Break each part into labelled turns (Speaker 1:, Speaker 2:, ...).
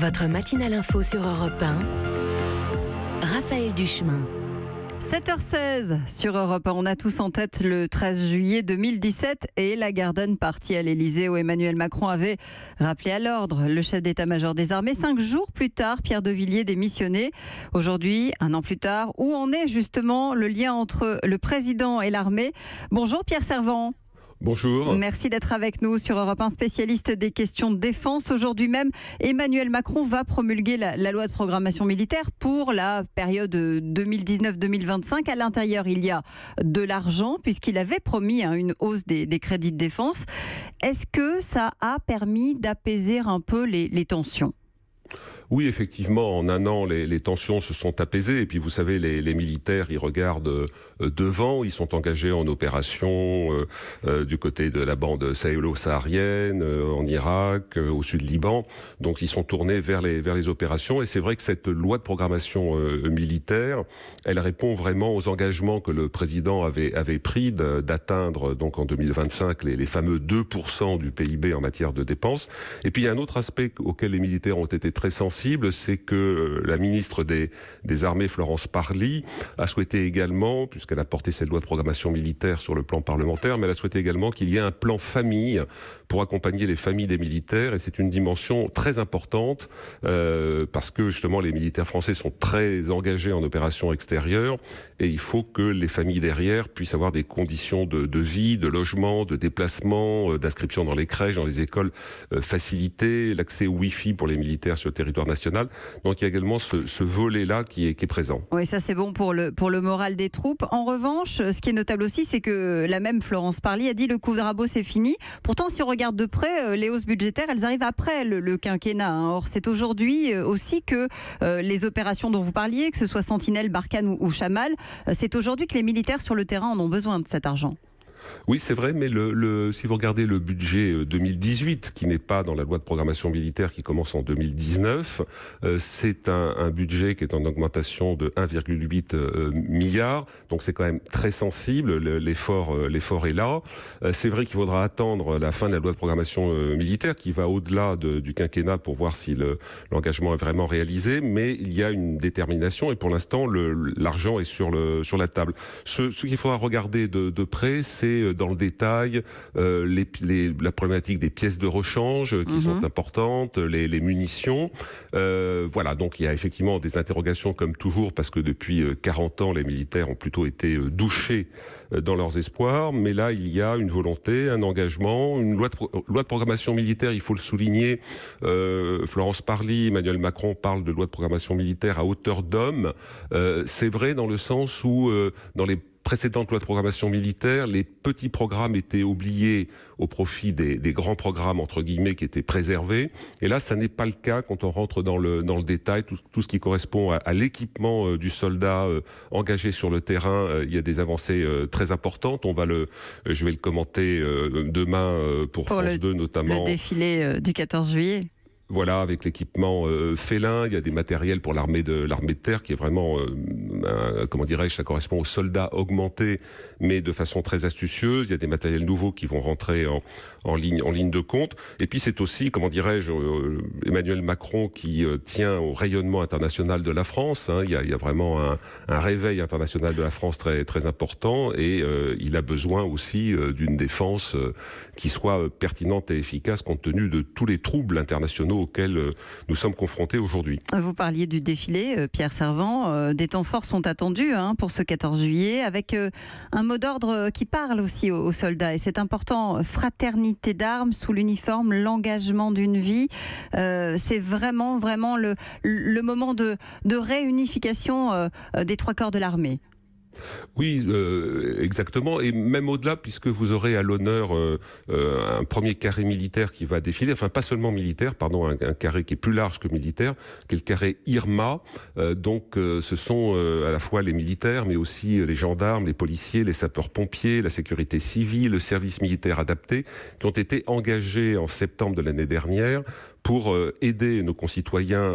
Speaker 1: Votre matinale info sur Europe 1, Raphaël Duchemin.
Speaker 2: 7h16 sur Europe 1. On a tous en tête le 13 juillet 2017 et la Garden Party à l'Elysée où Emmanuel Macron avait rappelé à l'ordre le chef d'état-major des armées. 5 jours plus tard, Pierre de Villiers démissionnait. Aujourd'hui, un an plus tard, où en est justement le lien entre le président et l'armée? Bonjour Pierre Servan.
Speaker 3: Bonjour.
Speaker 2: Merci d'être avec nous sur Europe 1, spécialiste des questions de défense. Aujourd'hui même, Emmanuel Macron va promulguer la loi de programmation militaire pour la période 2019-2025. À l'intérieur, il y a de l'argent puisqu'il avait promis une hausse des crédits de défense. Est-ce que ça a permis d'apaiser un peu les tensions ?
Speaker 3: Oui, effectivement, en un an, les tensions se sont apaisées. Et puis, vous savez, les militaires, ils regardent devant. Ils sont engagés en opération du côté de la bande sahélo-saharienne, en Irak, au sud Liban. Donc, ils sont tournés vers les opérations. Et c'est vrai que cette loi de programmation militaire, elle répond vraiment aux engagements que le président avait pris d'atteindre, donc en 2025, les fameux 2% du PIB en matière de dépenses. Et puis, il y a un autre aspect auquel les militaires ont été très sensibles, c'est que la ministre des Armées, Florence Parly, a souhaité également, puisqu'elle a porté cette loi de programmation militaire sur le plan parlementaire, mais elle a souhaité également qu'il y ait un plan famille pour accompagner les familles des militaires. Et c'est une dimension très importante parce que justement les militaires français sont très engagés en opération extérieure et il faut que les familles derrière puissent avoir des conditions de vie, de logement, de déplacement, d'inscription dans les crèches, dans les écoles facilitées, l'accès au Wi-Fi pour les militaires sur le territoire national. Donc il y a également ce volet-là qui est présent.
Speaker 2: Oui, ça c'est bon pour le moral des troupes. En revanche, ce qui est notable aussi, c'est que la même Florence Parly a dit le coup de rabot c'est fini. Pourtant, si on regarde de près, les hausses budgétaires, elles arrivent après le quinquennat. Or, c'est aujourd'hui aussi que les opérations dont vous parliez, que ce soit Sentinelle, Barkhane ou Chamal, c'est aujourd'hui que les militaires sur le terrain en ont besoin de cet argent.
Speaker 3: Oui, c'est vrai, mais si vous regardez le budget 2018, qui n'est pas dans la loi de programmation militaire qui commence en 2019, c'est un budget qui est en augmentation de 1,8 milliard. Donc c'est quand même très sensible, l'effort est là. C'est vrai qu'il faudra attendre la fin de la loi de programmation militaire qui va au-delà du quinquennat pour voir si l'engagement est vraiment réalisé, mais il y a une détermination et pour l'instant l'argent est sur la table. Ce qu'il faudra regarder de près, c'est dans le détail la problématique des pièces de rechange qui sont importantes, les munitions. Voilà, donc il y a effectivement des interrogations comme toujours parce que depuis 40 ans, les militaires ont plutôt été douchés dans leurs espoirs. Mais là, il y a une volonté, un engagement, une loi de programmation militaire, il faut le souligner. Florence Parly, Emmanuel Macron parle de loi de programmation militaire à hauteur d'homme. C'est vrai dans le sens où dans les précédentes lois de programmation militaire, les petits programmes étaient oubliés au profit des grands programmes, entre guillemets, qui étaient préservés. Et là, ça n'est pas le cas quand on rentre dans le détail. Tout ce qui correspond à l'équipement du soldat engagé sur le terrain, il y a des avancées très importantes. Je vais le commenter demain pour France 2 notamment.
Speaker 2: Le défilé du 14 juillet.
Speaker 3: Voilà, avec l'équipement félin, il y a des matériels pour l'armée de terre qui est vraiment, comment dirais-je, ça correspond aux soldats augmentés, mais de façon très astucieuse. Il y a des matériels nouveaux qui vont rentrer en ligne de compte. Et puis c'est aussi, comment dirais-je, Emmanuel Macron qui tient au rayonnement international de la France. Il y a vraiment un réveil international de la France très, très important et il a besoin aussi d'une défense qui soit pertinente et efficace compte tenu de tous les troubles internationaux auxquels nous sommes confrontés aujourd'hui.
Speaker 2: Vous parliez du défilé, Pierre Servan. Des temps forts sont attendus pour ce 14 juillet, avec un mot d'ordre qui parle aussi aux soldats. Et c'est important, fraternité d'armes sous l'uniforme, l'engagement d'une vie. C'est vraiment le moment de réunification des trois corps de l'armée.
Speaker 3: Oui, exactement. Et même au-delà, puisque vous aurez à l'honneur un premier carré militaire qui va défiler, enfin pas seulement militaire, pardon, un carré qui est plus large que militaire, qui est le carré Irma. Donc ce sont à la fois les militaires, mais aussi les gendarmes, les policiers, les sapeurs-pompiers, la sécurité civile, le service militaire adapté, qui ont été engagés en septembre de l'année dernière pour aider nos concitoyens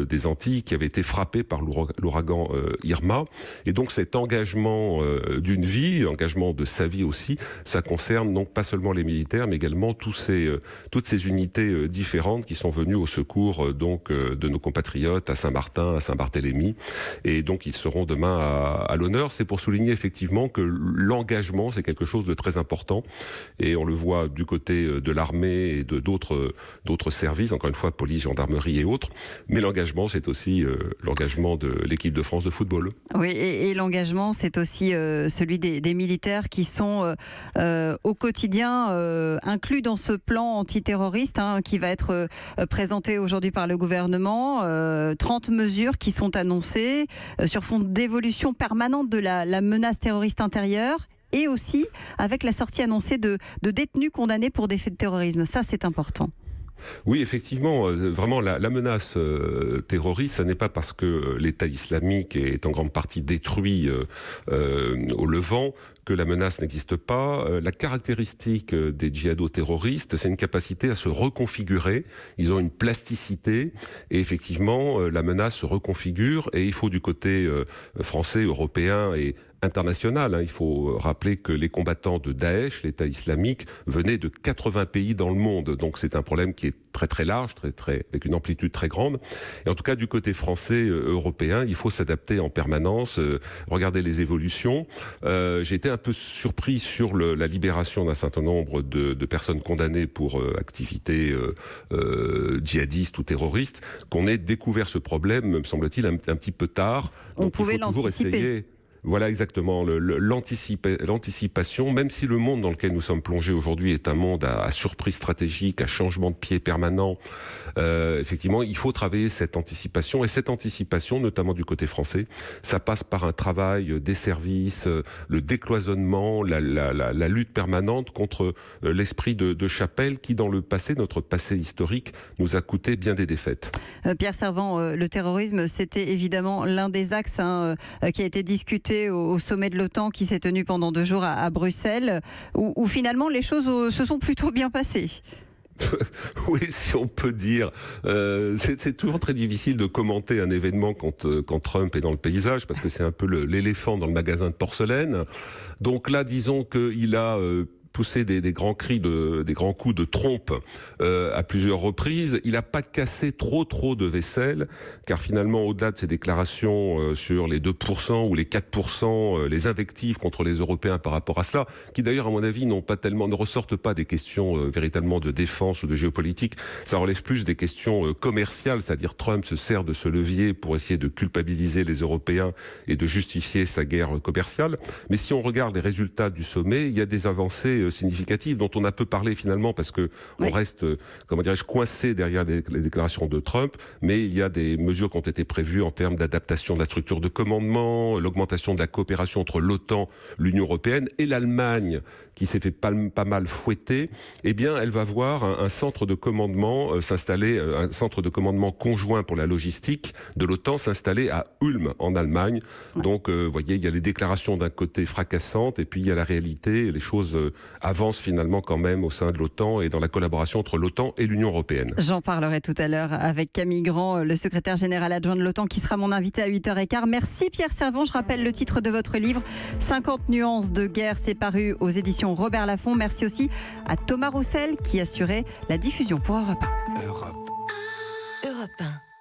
Speaker 3: des Antilles qui avaient été frappés par l'ouragan Irma. Et donc cet engagement d'une vie, engagement de sa vie aussi, ça concerne non pas seulement les militaires, mais également toutes ces unités différentes qui sont venues au secours de nos compatriotes à Saint-Martin, à Saint-Barthélemy. Et donc ils seront demain à l'honneur. C'est pour souligner effectivement que l'engagement, c'est quelque chose de très important. Et on le voit du côté de l'armée et de d'autres services, encore une fois, police, gendarmerie et autres. Mais l'engagement, c'est aussi l'engagement de l'équipe de France de football.
Speaker 2: Oui, et l'engagement, c'est aussi celui des militaires qui sont au quotidien inclus dans ce plan antiterroriste qui va être présenté aujourd'hui par le gouvernement. 30 mesures qui sont annoncées sur fond d'évolution permanente de la menace terroriste intérieure et aussi avec la sortie annoncée de détenus condamnés pour des faits de terrorisme. Ça, c'est important.
Speaker 3: Oui, effectivement, vraiment la menace terroriste, ce n'est pas parce que l'État islamique est en grande partie détruit au Levant que la menace n'existe pas. La caractéristique des djihado-terroristes, c'est une capacité à se reconfigurer. Ils ont une plasticité et effectivement, la menace se reconfigure et il faut du côté français, européen et international. Il faut rappeler que les combattants de Daesh, l'État islamique, venaient de 80 pays dans le monde. Donc c'est un problème qui est très très large, avec une amplitude très grande. Et en tout cas, du côté français, européen, il faut s'adapter en permanence, regarder les évolutions. J'ai été un peu surpris sur la libération d'un certain nombre de personnes condamnées pour activités djihadistes ou terroristes, qu'on ait découvert ce problème, me semble-t-il, un petit peu tard.
Speaker 2: On pouvait l'anticiper.
Speaker 3: Voilà exactement, l'anticipation, même si le monde dans lequel nous sommes plongés aujourd'hui est un monde à surprise stratégique, à changement de pied permanent, effectivement, il faut travailler cette anticipation. Et cette anticipation, notamment du côté français, ça passe par un travail des services, le décloisonnement, la lutte permanente contre l'esprit de chapelle qui, dans le passé, notre passé historique, nous a coûté bien des défaites.
Speaker 2: Pierre Servan, le terrorisme, c'était évidemment l'un des axes qui a été discuté au sommet de l'OTAN qui s'est tenu pendant 2 jours à Bruxelles, où finalement les choses se sont plutôt bien passées.
Speaker 3: Oui, si on peut dire. C'est toujours très difficile de commenter un événement quand Trump est dans le paysage, parce que c'est un peu l'éléphant dans le magasin de porcelaine. Donc là, disons qu'il a poussé des grands cris, des grands coups de trompe à plusieurs reprises. Il n'a pas cassé trop de vaisselle, car finalement, au-delà de ses déclarations sur les 2% ou les 4%, les invectives contre les Européens par rapport à cela, qui d'ailleurs, à mon avis, ne ressortent pas des questions véritablement de défense ou de géopolitique, ça relève plus des questions commerciales, c'est-à-dire Trump se sert de ce levier pour essayer de culpabiliser les Européens et de justifier sa guerre commerciale. Mais si on regarde les résultats du sommet, il y a des avancées significatives dont on a peu parlé finalement parce que on reste, comment dirais-je, coincé derrière les déclarations de Trump, mais il y a des mesures qui ont été prévues en termes d'adaptation de la structure de commandement, l'augmentation de la coopération entre l'OTAN, l'Union européenne et l'Allemagne qui s'est fait pas mal fouetter. Eh bien, elle va voir un centre de commandement s'installer, un centre de commandement conjoint pour la logistique de l'OTAN s'installer à Ulm en Allemagne. Donc, vous voyez, il y a les déclarations d'un côté fracassantes et puis il y a la réalité. Les choses avancent finalement quand même au sein de l'OTAN et dans la collaboration entre l'OTAN et l'Union européenne.
Speaker 2: J'en parlerai tout à l'heure avec Camille Grand, le secrétaire général adjoint de l'OTAN, qui sera mon invité à 8h15. Merci Pierre Servan. Je rappelle le titre de votre livre, 50 nuances de guerre. C'est paru aux éditions Robert Laffont. Merci aussi à Thomas Roussel qui assurait la diffusion pour Europe 1.
Speaker 1: Europe 1.